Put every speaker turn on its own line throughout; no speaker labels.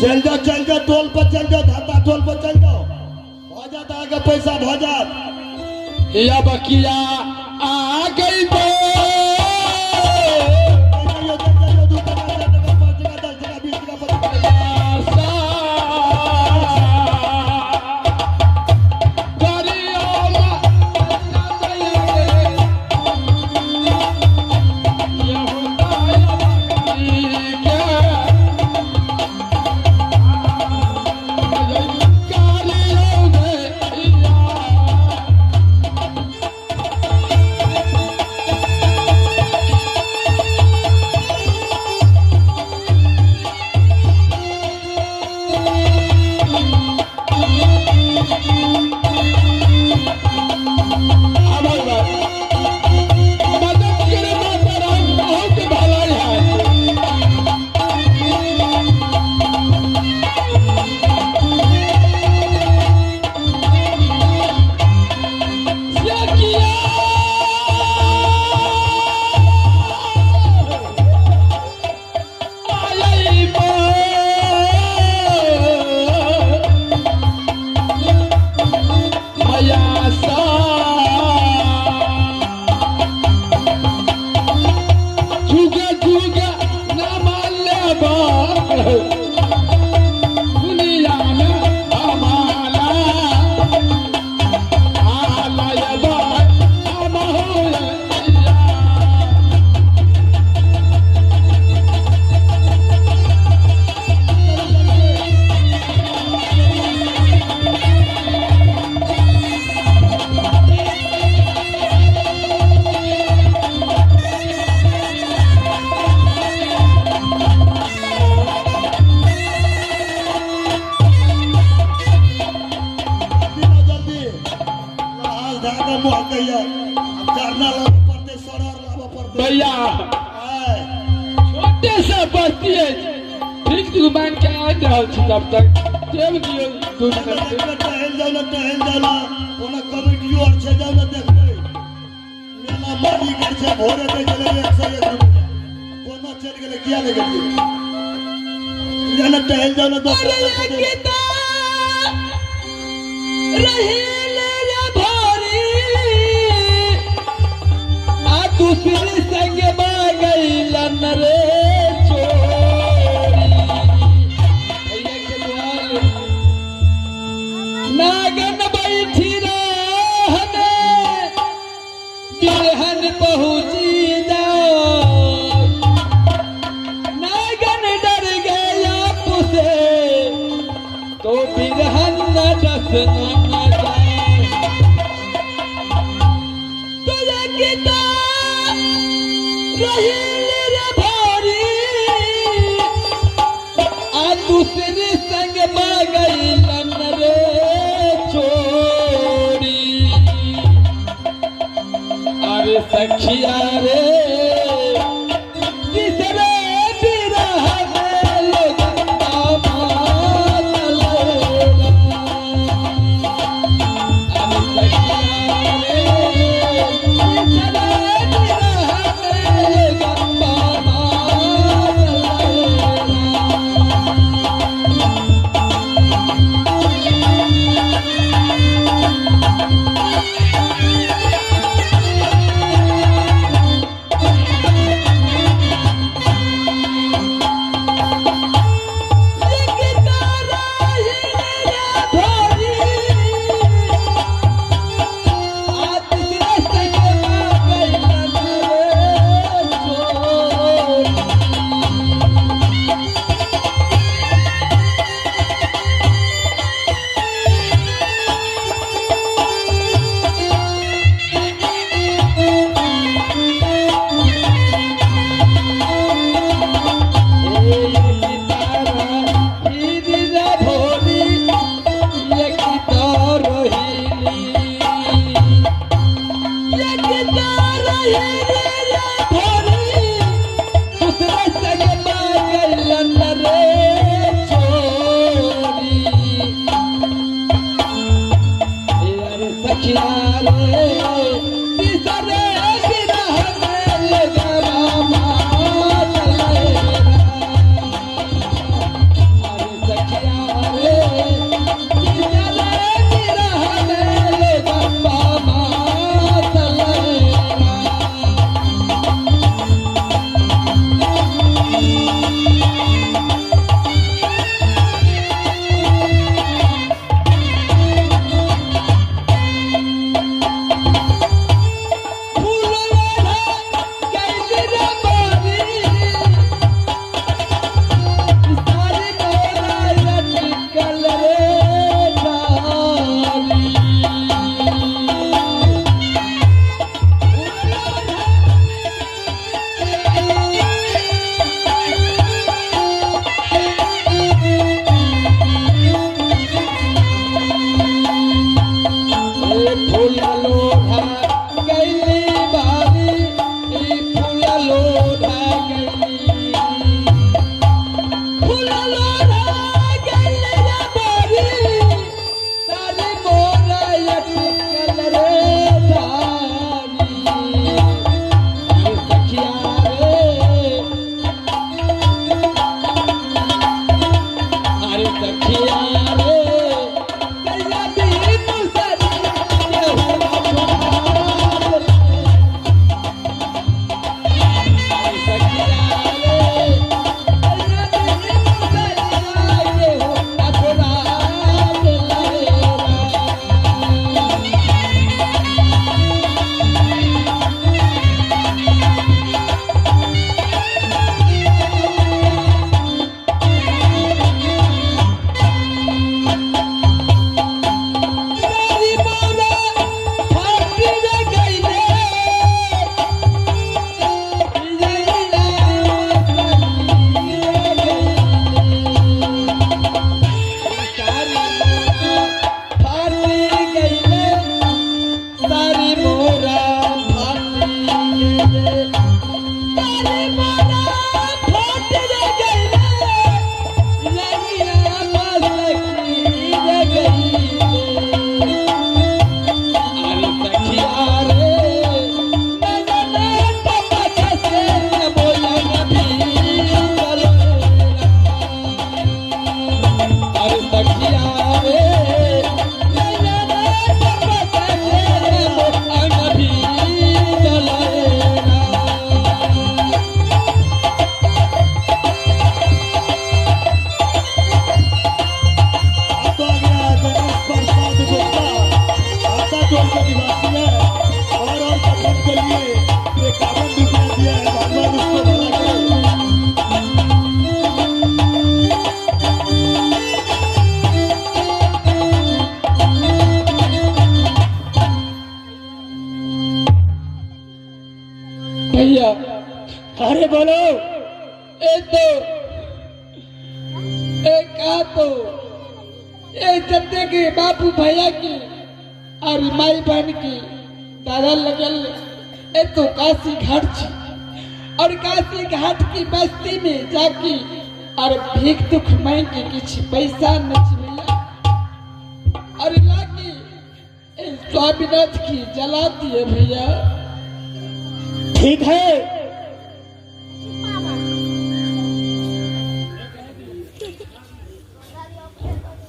चल जाओ टोल पर चल जाओ, धाता टोल पर चल जाओ, भौजात आगे पैसा भौजात
या बकिया आ गई तो भैया छोटे से बस्ती है, ठीक दुकान के आ जाओ तब तक देव दियो दूर से
टहल जाओ ना ओना कमिटियो और छे जाओ ना देखते मेला मारी कर से भोरे दे गेले 101 रुपया कोनो चल गेले किया ले गेले जाना टहल जाओ ना दोस्त
रहीले रे भारी आ दूसरी संग गईलन रे चोरी भैया के दुआर नागन बैठी रहने बिरहन पहुंची जाओ नागन डर गया पुसे तो बिरहन न डसना न जाए तुझे किता रहीले रे भारी आ दूसरी संग गईलन रे छोड़ी अरे सखिया रे तीसरे बिरह में लोगना मान लेना अरे सखिया रे तीसरे बिरह में लोगना
अरे बोलो।
चंदे के बापू भैया की और माई बहन की दादा लगल तो काशी घाट छी और काशी घाट की बस्ती में जाके और भीख दुख मांग के कुछ पैसा न मिला और लाके स्वामीनाथ की जलाती है भैया।
ठीक है,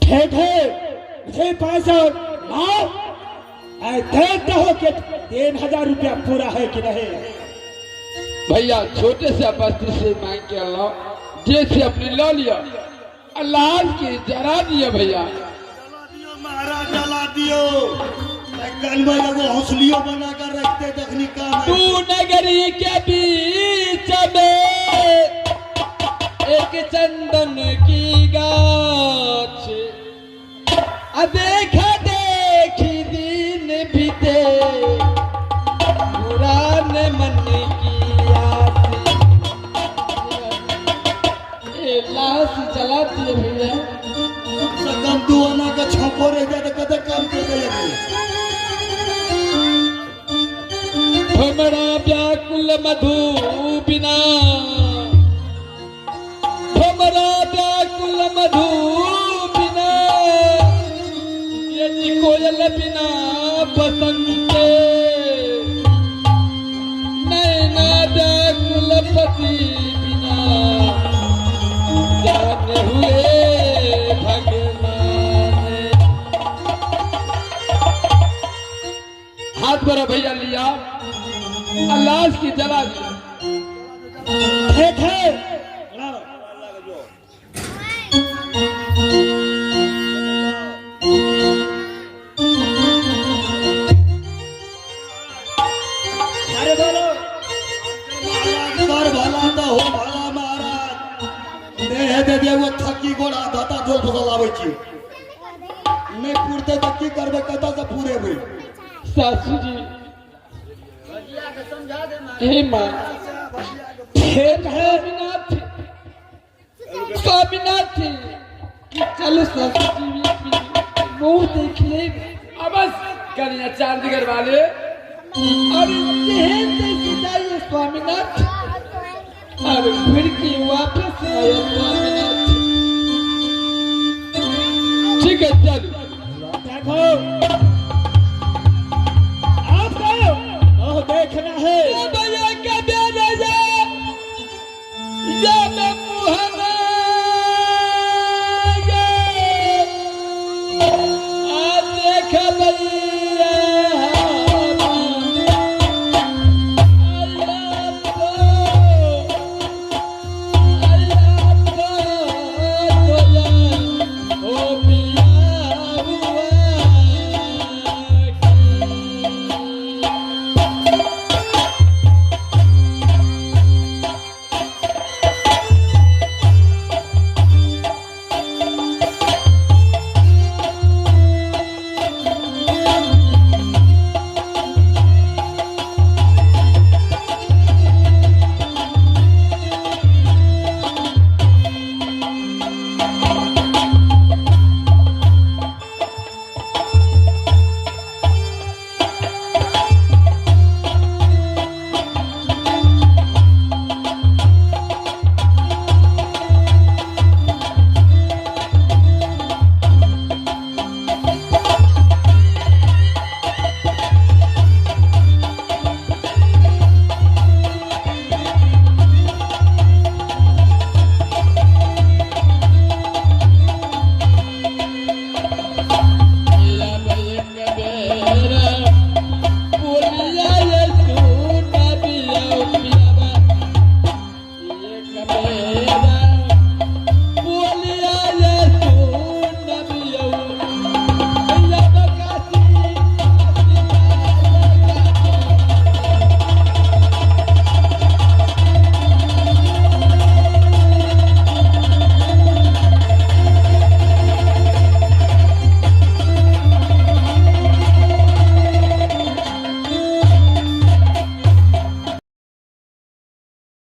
ठीक है, मुझे पैसा लाओ। देखता हो कि 3000 रुपया पूरा है कि नहीं।
भैया छोटे से वस्त्र से मांग के अल्लाह जैसे अपने ला लिया अल्लाह के जरा दिया भैया।
जला दियो महाराज, जला दियो। कल में एगो हौसलियो बना कर रखते तखनी काम है।
तू नगरी के बीच में एक चंदन की गाछ देखा देखी दिन बीते पुरान मन की आस लाश जलाती है भैया।
सकम तू आना का छपो रह जाए तो कदर काम कर दे लगे।
भमरा व्याकुल मधु बिना भमरा व्याकुल मधु बिना ये कोयल बिना बसंते नैना व्याकुल पति बिना जाने हुए भगवान। हाथ पर भैया लिया अल्लाह की जला दी।
ठीक है, अरे बोलो।
महाराज कर भला तो हो भला महाराज। देह दे दे वो थकी गोड़ा दाता जोल फसल आवे छी। नहीं पूरते तो की करबे कता से पूरे हुए।
सासू जी हे माँ
ठीक है,
स्वामीनाथ चलो सासू जी मुंह देख ले अब बस कन्या चांदीगढ़ वाले और जहन से जाइए स्वामीनाथ और फिर की वापस आया